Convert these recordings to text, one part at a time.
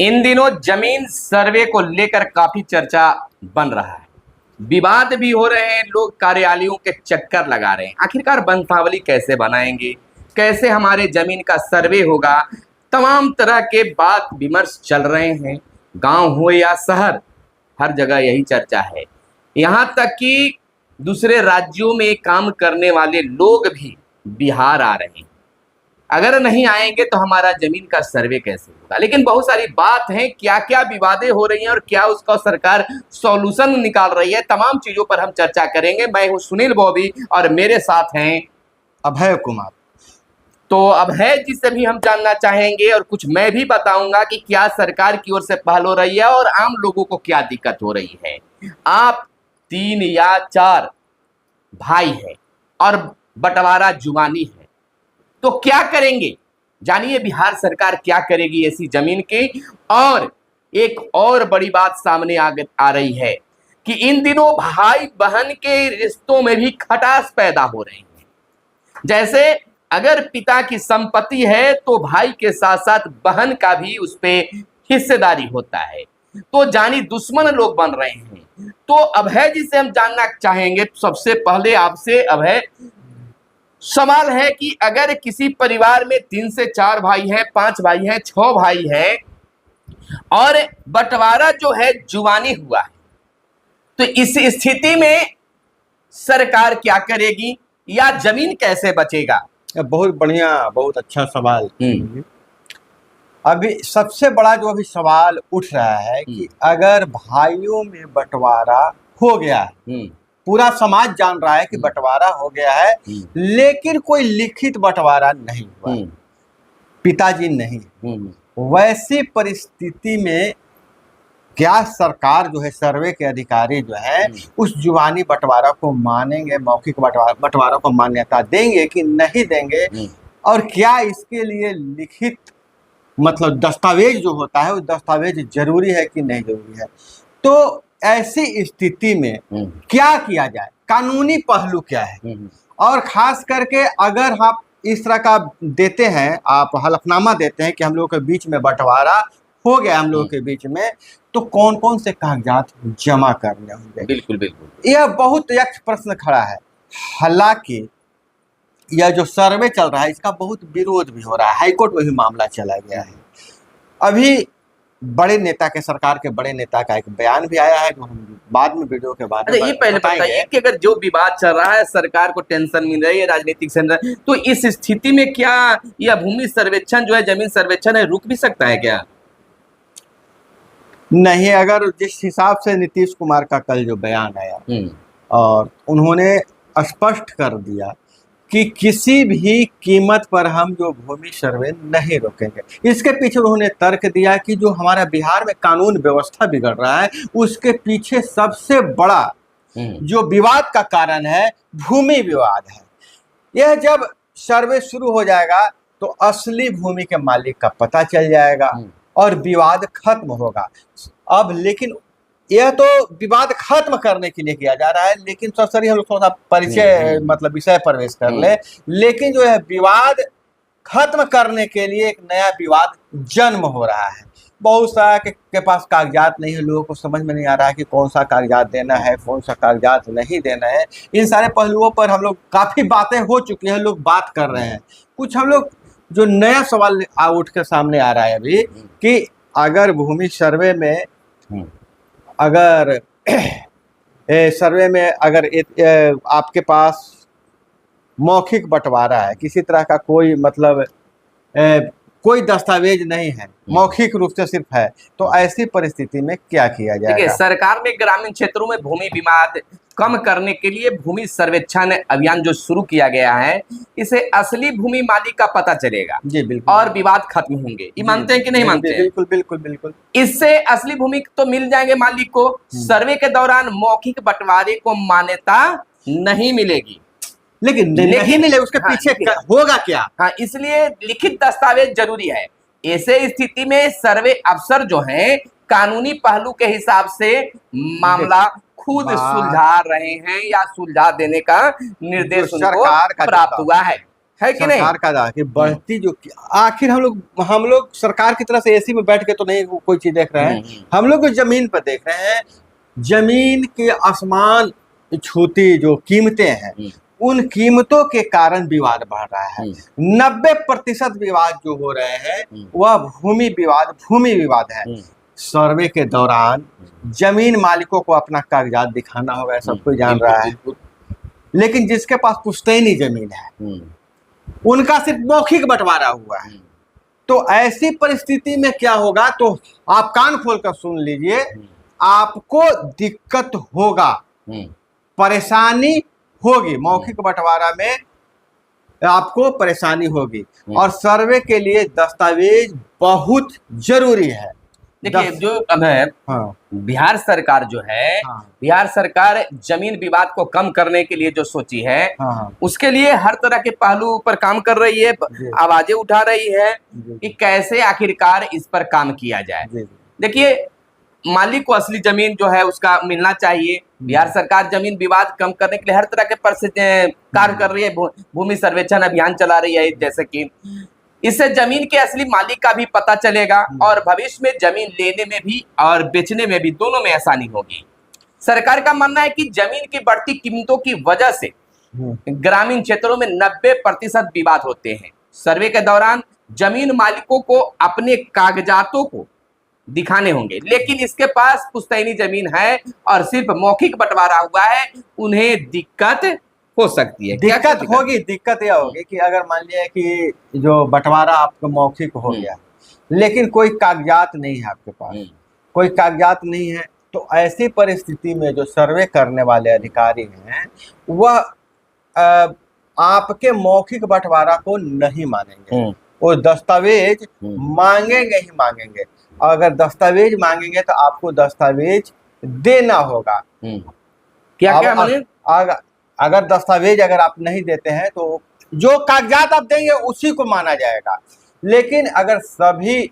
इन दिनों जमीन सर्वे को लेकर काफी चर्चा बन रहा है, विवाद भी हो रहे हैं, लोग कार्यालयों के चक्कर लगा रहे हैं। आखिरकार वंशावली कैसे बनाएंगे, कैसे हमारे जमीन का सर्वे होगा, तमाम तरह के बात विमर्श चल रहे हैं। गांव हो या शहर, हर जगह यही चर्चा है। यहाँ तक कि दूसरे राज्यों में काम करने वाले लोग भी बिहार आ रहे हैं। अगर नहीं आएंगे तो हमारा जमीन का सर्वे कैसे होगा। लेकिन बहुत सारी बात है, क्या क्या विवादें हो रही हैं और क्या उसका सरकार सॉल्यूशन निकाल रही है, तमाम चीजों पर हम चर्चा करेंगे। मैं हूं सुनील बॉबी और मेरे साथ हैं अभय कुमार। तो अभय जी से भी हम जानना चाहेंगे और कुछ मैं भी बताऊंगा कि क्या सरकार की ओर से पहल हो रही है और आम लोगों को क्या दिक्कत हो रही है। आप 3 या 4 भाई हैं और बंटवारा जुबानी है, तो क्या करेंगे? जानिए बिहार सरकार क्या करेगी ऐसी जमीन की। और एक और बड़ी बात सामने आ रही है कि इन दिनों भाई बहन के रिश्तों में भी खटास पैदा हो रही है। जैसे अगर पिता की संपत्ति है तो भाई के साथ साथ बहन का भी उस पे हिस्सेदारी होता है, तो जानी दुश्मन लोग बन रहे हैं। तो अभय जी से हम जानना चाहेंगे, सबसे पहले आपसे अभय, सवाल है कि अगर किसी परिवार में 3 से 4 भाई हैं, 5 भाई हैं, 6 भाई हैं और बंटवारा जो है जुबानी हुआ है, तो इस स्थिति में सरकार क्या करेगी या जमीन कैसे बचेगा? बहुत बढ़िया, बहुत अच्छा सवाल। अभी सबसे बड़ा जो अभी सवाल उठ रहा है कि अगर भाइयों में बंटवारा हो गया है, पूरा समाज जान रहा है कि बंटवारा हो गया है, लेकिन कोई लिखित बंटवारा नहीं हुआ, पिताजी नहीं, वैसी परिस्थिति में क्या सरकार जो है, सर्वे के अधिकारी जो है, उस जुबानी बंटवारा को मानेंगे, मौखिक बंटवारा को मान्यता देंगे कि नहीं देंगे? और क्या इसके लिए लिखित मतलब दस्तावेज जो होता है, उस दस्तावेज जरूरी है कि नहीं जरूरी है? तो ऐसी स्थिति में क्या किया जाए, कानूनी पहलू क्या है? और खास करके अगर आप इस तरह का देते हैं, आप हलफनामा देते हैं कि हम लोगों के बीच में बंटवारा हो गया, हम लोगों के बीच में, तो कौन कौन से कागजात जमा करने होंगे? बिल्कुल बिल्कुल, यह बहुत यक्ष प्रश्न खड़ा है। हालांकि यह जो सर्वे चल रहा है, इसका बहुत विरोध भी हो रहा है, हाईकोर्ट में भी मामला चला गया है। अभी बड़े नेता के, सरकार के बड़े नेता का एक बयान भी आया है, जो हम बाद में वीडियो के बाद ये पहले बताइए कि अगर जो विवाद चल रहा है, सरकार को टेंशन मिल रही है, राजनीतिक सेंटर, तो इस स्थिति में क्या यह भूमि सर्वेक्षण जो है, जमीन सर्वेक्षण है, रुक भी सकता है क्या? नहीं, अगर जिस हिसाब से नीतीश कुमार का कल जो बयान आया और उन्होंने स्पष्ट कर दिया कि किसी भी कीमत पर हम जो भूमि सर्वे नहीं रोकेंगे। इसके पीछे उन्होंने तर्क दिया कि जो हमारा बिहार में कानून व्यवस्था बिगड़ रहा है, उसके पीछे सबसे बड़ा जो विवाद का कारण है, भूमि विवाद है। यह जब सर्वे शुरू हो जाएगा तो असली भूमि के मालिक का पता चल जाएगा और विवाद खत्म होगा। अब लेकिन यह तो विवाद खत्म करने के लिए किया जा रहा है, लेकिन सर हम लोग थोड़ा सा परिचय मतलब विषय प्रवेश कर ले। लेकिन जो है विवाद खत्म करने के लिए एक नया विवाद जन्म हो रहा है। बहुत सारा के पास कागजात नहीं है, लोगों को समझ में नहीं आ रहा है कि कौन सा कागजात देना है, कौन सा कागजात नहीं देना है। इन सारे पहलुओं पर हम लोग काफी बातें हो चुकी हैं, लोग बात कर रहे हैं। कुछ हम लोग जो नया सवाल उठ के सामने आ रहा है अभी कि अगर भूमि सर्वे में अगर सर्वे में अगर आपके पास मौखिक बंटवारा है, किसी तरह का कोई मतलब कोई दस्तावेज नहीं है, मौखिक रूप से सिर्फ है, तो ऐसी परिस्थिति में क्या किया जाएगा? देखिए, सरकार ने ग्रामीण क्षेत्रों में भूमि विवाद कम करने के लिए भूमि सर्वेक्षण अभियान जो शुरू किया गया है, इसे असली भूमि मालिक का पता चलेगा। जी बिल्कुल, और विवाद खत्म होंगे। ये मानते हैं कि नहीं मानते? बिल्कुल बिल्कुल बिल्कुल। इससे असली भूमि तो मिल जाएंगे मालिक को। सर्वे के दौरान मौखिक बंटवारे को मान्यता नहीं मिलेगी, लेकिन नहीं मिले, उसके पीछे होगा क्या? हाँ, इसलिए लिखित दस्तावेज जरूरी है। ऐसे स्थिति में सर्वे अफसर जो हैं, कानूनी पहलू के हिसाब से मामला खुद सुलझा रहे हैं या सुलझा देने का निर्देश उनको प्राप्त हुआ है। है कि नहीं? सरकार का दावा कि बढ़ती जो आखिर हम लोग सरकार की तरफ से एसी में बैठ के तो नहीं कोई चीज देख रहे हैं, हम लोग जमीन पर देख रहे हैं। जमीन के आसमान छूती जो कीमतें हैं, उन कीमतों के कारण विवाद बढ़ रहा है। 90% विवाद जो हो रहे हैं वह भूमि विवाद है। सर्वे के दौरान जमीन मालिकों को अपना कागजात दिखाना होगा, सब कोई जान रहा है, लेकिन जिसके पास पुश्तैनी जमीन है उनका सिर्फ मौखिक बंटवारा हुआ है। तो ऐसी परिस्थिति में क्या होगा, तो आप कान खोलकर सुन लीजिए, आपको दिक्कत होगा, परेशानी होगी, मौखिक बंटवारा में आपको परेशानी होगी। और सर्वे के लिए दस्तावेज बहुत जरूरी है। देखिए जो अब है बिहार सरकार जो है, बिहार सरकार जमीन विवाद को कम करने के लिए जो सोची है, उसके लिए हर तरह के पहलू पर काम कर रही है, आवाजें उठा रही है कि कैसे आखिरकार इस पर काम किया जाए। देखिए मालिक को असली जमीन जो है उसका मिलना चाहिए। बिहार सरकार जमीन विवाद कम करने के लिए हर तरह के कार्य कर रही है, भूमि सर्वेक्षण अभियान चला रही है, जैसे कि इससे जमीन के असली मालिक का भी पता चलेगा और भविष्य में जमीन लेने में भी और बेचने में भी दोनों में आसानी होगी। सरकार का मानना है कि जमीन की बढ़ती कीमतों की वजह से ग्रामीण क्षेत्रों में 90% विवाद होते हैं। सर्वे के दौरान जमीन मालिकों को अपने कागजातों को दिखाने होंगे, लेकिन इसके पास पुश्तैनी जमीन है और सिर्फ मौखिक बंटवारा हुआ है, उन्हें दिक्कत हो सकती है। दिक्कत यह होगी कि अगर मान लिया कि जो बंटवारा आपका मौखिक हो गया, लेकिन कोई कागजात नहीं है आपके पास, कोई कागजात नहीं है, तो ऐसी परिस्थिति में जो सर्वे करने वाले अधिकारी हैं वह आपके मौखिक बंटवारा को नहीं मानेंगे, वो दस्तावेज मांगेंगे ही मांगेंगे। अगर दस्तावेज मांगेंगे तो आपको दस्तावेज देना होगा। क्या माने? अगर दस्तावेज अगर आप नहीं देते हैं तो जो कागजात आप देंगे उसी को माना जाएगा। लेकिन अगर सभी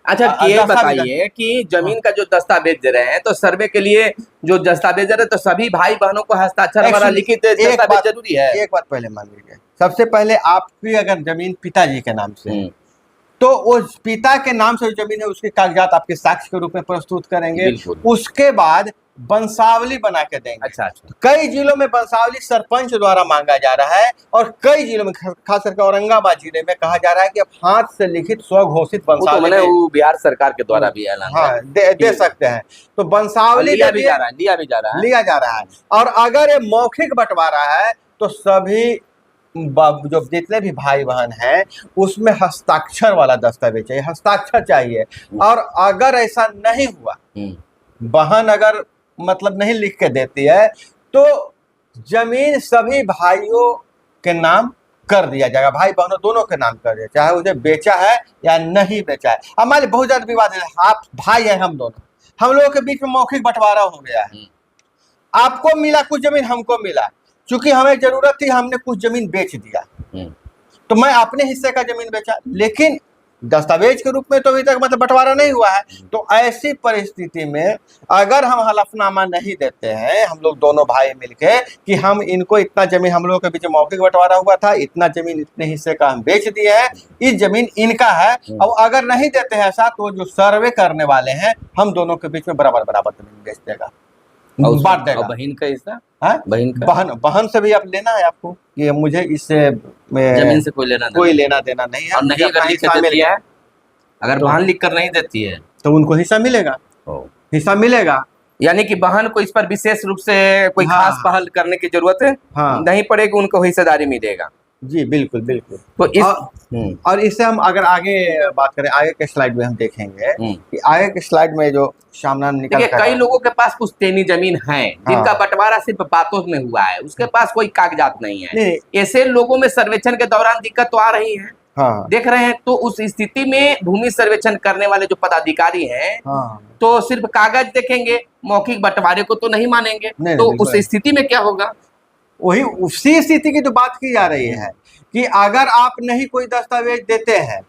अच्छा ये बताइए कि जमीन का जो दस्तावेज दे रहे हैं, तो सर्वे के लिए जो दस्तावेज दे रहे हैं तो सभी भाई बहनों को हस्ताक्षर वाला लिखित दस्तावेज जरूरी है? एक बात पहले मान लीजिए, सबसे पहले आपकी अगर जमीन पिताजी के नाम से, तो उस पिता के नाम से जो जमीन है उसके कागजात आपके साक्ष्य के रूप में प्रस्तुत करेंगे। उसके बाद वंशावली बना के देंगे। अच्छा। कई जिलों में वंशावली सरपंच द्वारा मांगा जा रहा है और कई जिलों में खास करके औरंगाबाद जिले में कहा जा रहा है कि अब हाथ से लिखित स्वघोषित वंशावली वो बिहार सरकार के द्वारा भी ऐलान दे सकते हैं। तो वंशावली लिया जा रहा है। और अगर ये मौखिक बंटवारा है तो सभी जो जितने भी भाई बहन हैं उसमें हस्ताक्षर वाला दस्तावेज चाहिए, हस्ताक्षर चाहिए। और अगर ऐसा नहीं हुआ, बहन अगर मतलब नहीं लिख के देती है, तो जमीन सभी भाइयों के नाम कर दिया जाएगा, भाई बहनों दोनों के नाम कर दिया, चाहे उसे बेचा है या नहीं बेचा है। हमारे बहुत ज्यादा विवाद है, आप भाई है, हम दोनों, हम लोगों के बीच में मौखिक बंटवारा हो गया है। आपको मिला कुछ जमीन, हमको मिला, चूंकि हमें जरूरत थी हमने कुछ जमीन बेच दिया, तो मैं अपने हिस्से का जमीन बेचा, लेकिन दस्तावेज के रूप में तो अभी तक मतलब बंटवारा नहीं हुआ है। तो ऐसी परिस्थिति में अगर हम हलफनामा नहीं देते हैं, हम लोग दोनों भाई मिलके कि हम इनको इतना जमीन, हम लोगों के बीच मौखिक बंटवारा हुआ था, इतना जमीन इतने हिस्से का हम बेच दिए हैं, इस जमीन इनका है, और अगर नहीं देते हैं ऐसा, तो जो सर्वे करने वाले हैं हम दोनों के बीच में बराबर जमीन बेच देगा, बांट देगा। बहन का हिस्सा, बहन से भी आप लेना है, आपको कि मुझे इससे जमीन से कोई लेना देना नहीं है। और नहीं अगर लिख कर देती है, अगर बहन लिख कर नहीं देती है तो उनको हिस्सा मिलेगा, हिस्सा मिलेगा। यानी कि बहन को इस पर विशेष रूप से कोई खास पहल करने की जरूरत नहीं पड़ेगी, उनको हिस्सेदारी मिलेगा। जी बिल्कुल बिल्कुल। तो और इससे हम अगर आगे बात करें, आगे के स्लाइड में हम देखेंगे कि आगे के स्लाइड में जो सामने निकल कई लोगों के पास पुश्तैनी जमीन है जिनका बंटवारा सिर्फ बातों में हुआ है, उसके पास कोई कागजात नहीं है। ऐसे लोगों में सर्वेक्षण के दौरान दिक्कत तो आ रही है, देख रहे हैं। तो उस स्थिति में भूमि सर्वेक्षण करने वाले जो पदाधिकारी हैं तो सिर्फ कागज देखेंगे, मौखिक बंटवारे को तो नहीं मानेंगे। तो उस स्थिति में क्या होगा? वही उसी स्थिति की तो बात की जा रही है कि अगर आप नहीं कोई दस्तावेज देते हैं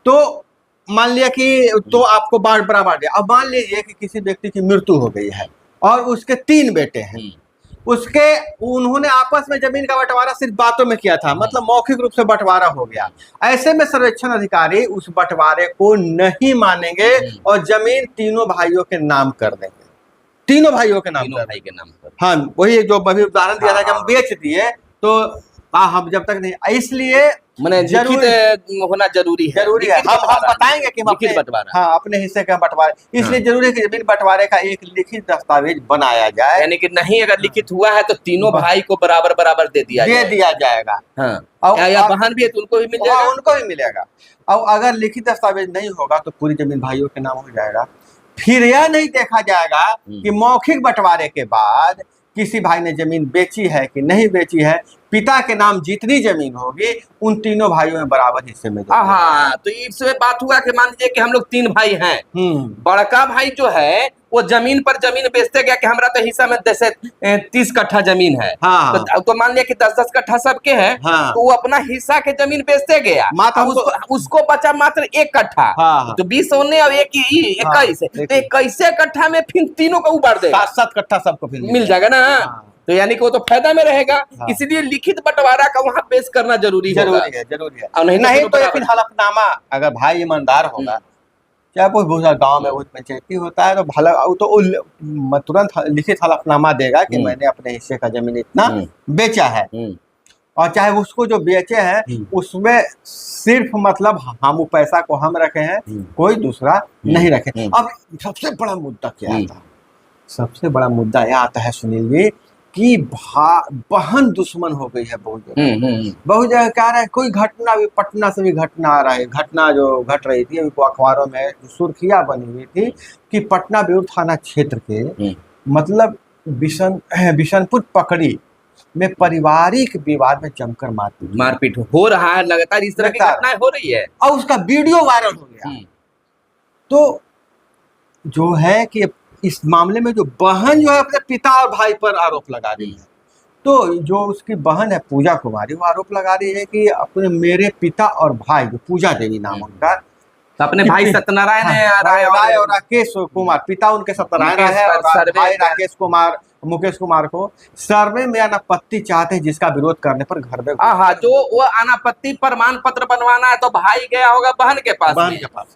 तो मान लिया कि तो आपको बराबर दिया। अब मान लीजिए कि किसी व्यक्ति की मृत्यु हो गई है और उसके 3 बेटे हैं, उसके उन्होंने आपस में जमीन का बंटवारा सिर्फ बातों में किया था, मतलब मौखिक रूप से बंटवारा हो गया। ऐसे में सर्वेक्षण अधिकारी उस बंटवारे को नहीं मानेंगे और जमीन तीनों भाइयों के नाम कर देंगे, तीनों भाइयों के नाम तीनों कर भाई के नाम पर। हाँ, वही जो अभी उदाहरण दिया था कि हम हाँ। बेच दिए तो हम जब तक नहीं, इसलिए मैंने लिखित होना जरूरी है, जरूरी है। हम बताएंगे कि हम अपने, लिखित बंटवारा, हाँ, अपने हिस्से का बंटवारा, इसलिए जरूरी है कि जमीन बंटवारे का एक लिखित दस्तावेज बनाया जाए, यानी कि नहीं अगर लिखित हुआ है तो तीनों भाई को बराबर बराबर दे दिया जाएगा। हाँ, या बहन भी है तो उनको भी मिल जाएगा, उनको भी मिलेगा। और अगर लिखित दस्तावेज नहीं होगा तो पूरी जमीन भाइयों के नाम हो जाएगा। फिर यह नहीं देखा जाएगा कि मौखिक बंटवारे के बाद किसी भाई ने जमीन बेची है कि नहीं बेची है, पिता के नाम जितनी जमीन होगी उन तीनों भाइयों में बराबर हिस्से में। हाँ, तो इसमें बात हुआ कि मान लीजिए कि हम लोग 3 भाई हैं, बड़का भाई जो है वो जमीन पर जमीन बेचते गया कि हमारा तो हिस्सा में जैसे 30 कट्ठा जमीन है, हाँ। तो मान लिया कि 10-10 कट्ठा सबके हैं, हाँ। तो वो अपना हिस्सा के जमीन बेचते गया, उसको बचा मात्र 1 कट्ठा, हाँ। तो 20 होने और 21, तो 21 कट्ठा में फिर तीनों को उबार देगा, 7 कट्ठा सबको फिर मिल जाएगा ना। तो यानी कि वो तो फायदा में रहेगा। हाँ। इसलिए लिखित बंटवारा का वहां पेश करना जरूरी है। और नहीं तो फिर हलफनामा, अगर भाई ईमानदार होगा, चाहे कोई बहुत गाँव में बहुत पंचायती होता है, तो भला तो तुरंत लिखित हलफनामा देगा कि मैंने अपने हिस्से का जमीन इतना बेचा है, और चाहे उसको जो बेचे हैं उसमें सिर्फ मतलब हम पैसा को हम रखे हैं, कोई दूसरा नहीं रखे। अब सबसे बड़ा मुद्दा क्या आता है? सबसे बड़ा मुद्दा यह आता है सुनील जी कि बहन दुश्मन हो गई है बहुत जगह। बहुत जगह क्या रहा है, कोई घटना भी पटना से भी घटना आ रहा है, घटना जो घट रही थी उनको अखबारों में सुर्खियां बनी हुई थी कि पटना बेउर थाना क्षेत्र के मतलब बिशनपुर पकड़ी में पारिवारिक विवाद में जमकर मारपीट हो रहा है, लगातार इस तरह की घटनाएं हो रही है और उसका वीडियो वायरल हो गया। तो जो है कि इस मामले में जो बहन जो है अपने पिता और भाई पर आरोप लगा रही है, तो जो उसकी बहन है पूजा कुमारी, वो आरोप लगा रही है कि अपने मेरे पिता और भाई, जो पूजा देवी नाम उनका, तो अपने भाई सत्यनारायण राय और राकेश कुमार, पिता उनके सत्यनारायण है और भाई राकेश कुमार मुकेश कुमार को सर्वे में अनापत्ति चाहते हैं, जिसका विरोध करने पर घर में जो वो अनापत्ति प्रमाण पत्र बनवाना है, तो भाई गया होगा बहन के पास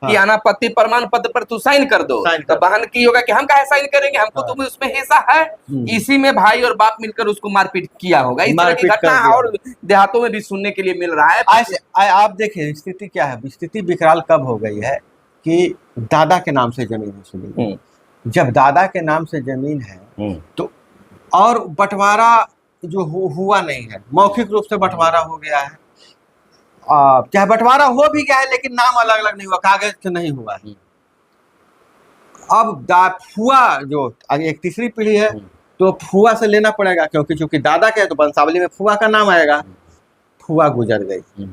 कि अनापत्ति प्रमाण पत्र पर तू साइन कर दो, तो बहन की होगा कि हम काहे साइन करेंगे, हमको तुम उसमें हिस्सा है। इसी में भाई और बाप मिलकर उसको मारपीट किया होगा। इस तरह की घटना और देहातों में भी सुनने के लिए मिल रहा है। आप देखिए स्थिति क्या है, स्थिति विकराल कब हो गई है कि दादा के नाम से जमीन है सुनील। जब दादा के नाम से जमीन है तो और बंटवारा जो हुआ नहीं है, मौखिक रूप से बंटवारा हो गया है, चाहे बंटवारा हो भी गया है लेकिन नाम अलग अलग नहीं हुआ, कागज से नहीं हुआ है। अब फुआ जो एक तीसरी पीढ़ी है तो फुआ से लेना पड़ेगा, क्योंकि चूंकि दादा के है तो वंशावली में फुआ का नाम आएगा। फुआ गुजर गई,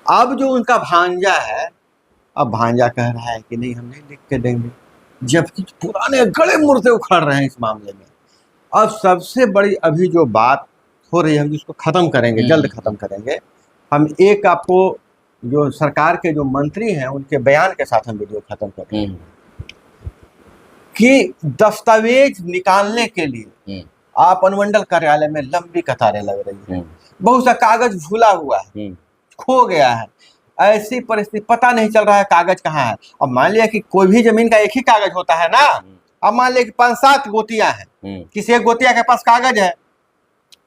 अब जो उनका भांजा है, अब भांजा कह रहा है कि नहीं हम नहीं लिख के देंगे, जबकि पुराने गड़े मुर्दे उखड़ रहे हैं इस मामले में। अब सबसे बड़ी अभी जो बात हो रही है, हम जिसको खत्म करेंगे, जल्द खत्म करेंगे, हम एक आपको जो सरकार के जो मंत्री हैं उनके बयान के साथ हम वीडियो खत्म करेंगे कि दस्तावेज निकालने के लिए आप अनुमंडल कार्यालय में लंबी कतारें लग रही है, बहुत सा कागज भूला हुआ है, खो गया है, ऐसी परिस्थिति पता नहीं चल रहा है कागज कहाँ है। अब मान लिया कि कोई भी जमीन का एक ही कागज होता है ना, अब मान लिया कि 5-7 गोतियां हैं, किसी एक गोतिया के पास कागज है,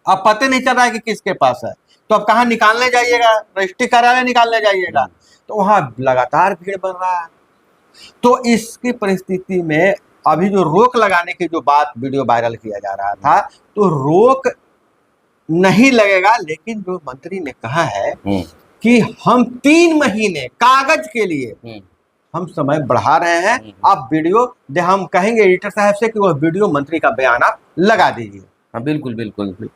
अब पता नहीं चल रहा है कि किसके पास है, तो अब कहाँ निकालने जाइएगा? रजिस्ट्री कार्यालय निकालने जाइएगा, तो वहां लगातार भीड़ बन रहा है। तो इसकी परिस्थिति में अभी जो रोक लगाने की जो बात वीडियो वायरल किया जा रहा था, तो रोक नहीं लगेगा, लेकिन जो मंत्री ने कहा है कि हम 3 महीने कागज के लिए हम समय बढ़ा रहे हैं। आप वीडियो हम कहेंगे एडिटर साहब से कि वह वीडियो मंत्री का बयान आप लगा दीजिए। हाँ बिल्कुल बिल्कुल बिल्कुल।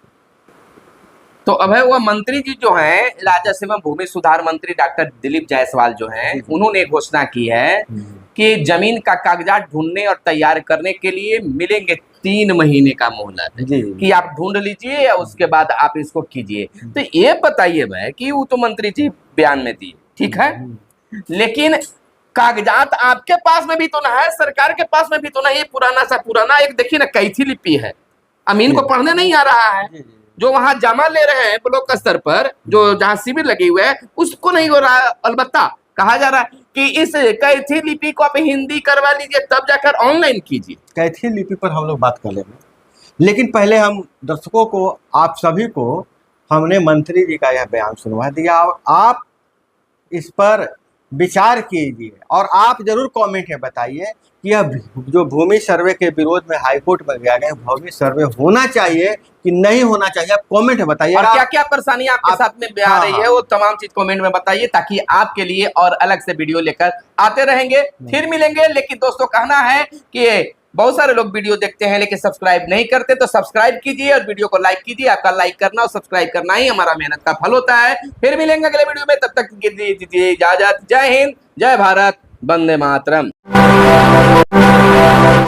तो अब है वह मंत्री जी जो हैं, राजस्व एवं भूमि सुधार मंत्री डॉक्टर दिलीप जायसवाल जो हैं, उन्होंने घोषणा की है कि जमीन का कागजात ढूंढने और तैयार करने के लिए मिलेंगे 3 महीने का मोहलत कि आप ढूंढ लीजिए या उसके बाद आप इसको कीजिए। तो ये बताइए भाई कि वो तो मंत्री जी बयान में दिए, ठीक है, लेकिन कागजात आपके पास में भी तो ना है, सरकार के पास में भी तो नहीं, पुराना सा पुराना एक देखिए ना कैथी लिपि है, अमीन को पढ़ने नहीं आ रहा है, जी, जी। जो वहां जमा ले रहे हैं ब्लॉक स्तर पर, जो जहां शिविर लगे हुए हैं, उसको नहीं हो रहा है। अलबत्ता कहा जा रहा है कि इस कैथी लिपि को आप हिंदी करवा लीजिए, तब जाकर ऑनलाइन कीजिए। कैथी लिपि पर हम लोग बात कर लेंगे, लेकिन पहले हम दर्शकों को, आप सभी को, हमने मंत्री जी का यह बयान सुनवा दिया और आप इस पर विचार कीजिए और आप जरूर कमेंट में बताइए कि यह जो भूमि सर्वे के विरोध में हाईकोर्ट में गया गया भूमि सर्वे होना चाहिए कि नहीं होना चाहिए। आप कमेंट में बताइए और क्या क्या परेशानी आपके साथ में आ रही है, वो तमाम चीज कमेंट में बताइए, ताकि आपके लिए और अलग से वीडियो लेकर आते रहेंगे। फिर मिलेंगे। लेकिन दोस्तों कहना है कि बहुत सारे लोग वीडियो देखते हैं लेकिन सब्सक्राइब नहीं करते, तो सब्सक्राइब कीजिए और वीडियो को लाइक कीजिए। आपका लाइक करना और सब्सक्राइब करना ही हमारा मेहनत का फल होता है। फिर मिलेंगे अगले वीडियो में, तब तक दीजिए इजाजत। जय हिंद, जय भारत, वंदे मातरम।